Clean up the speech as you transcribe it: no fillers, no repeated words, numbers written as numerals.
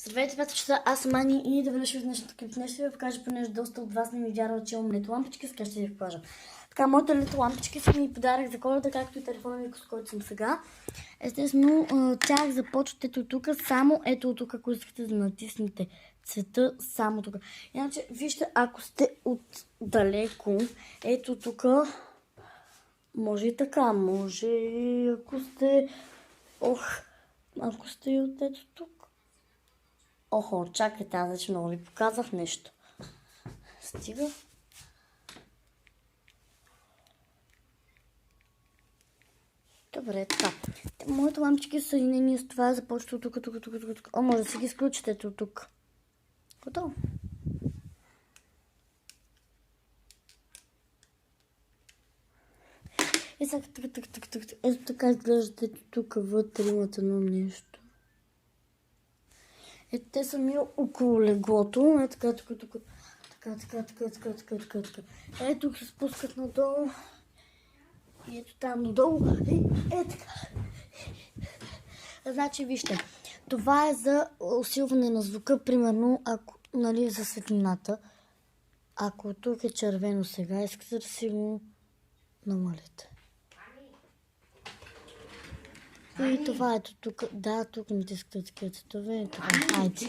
Здравейте, ребята, че аз съм Ани и да вършим в днешното клип. Днес ще ви покажа, понеже доста от вас не ми вярват, че имам лето лампички, сега ще ви покажа. Така, моите лето лампички са ми подарък за Коледа, както и телефона ми, с който съм сега. Естествено, тях започват ето тук, само ето тук, ако искате да натиснете цвета, само тук. Иначе, вижте, ако сте отдалеко, ето тук, може и така, може и ако сте, ако сте и от ето тук. Охо, чакайте, аз вече много ви показах нещо. Стига. Добре, така. Моите лампички са съединени с това, започва тук. О, може да си ги изключите ето тук. Готово. И сега ето така изглеждат ето тук вътре имат едно нещо. Ето те са ми около леглото. Ето така, тук. Така. Ето тук се спускат надолу. И ето там надолу. Така. Значи, вижте. Това е за усилване на звука, примерно, ако, нали, за светлината. Ако тук е червено сега, искате да си го намалите. И това ето тук. Да, тук натискате такива цветове. Айде.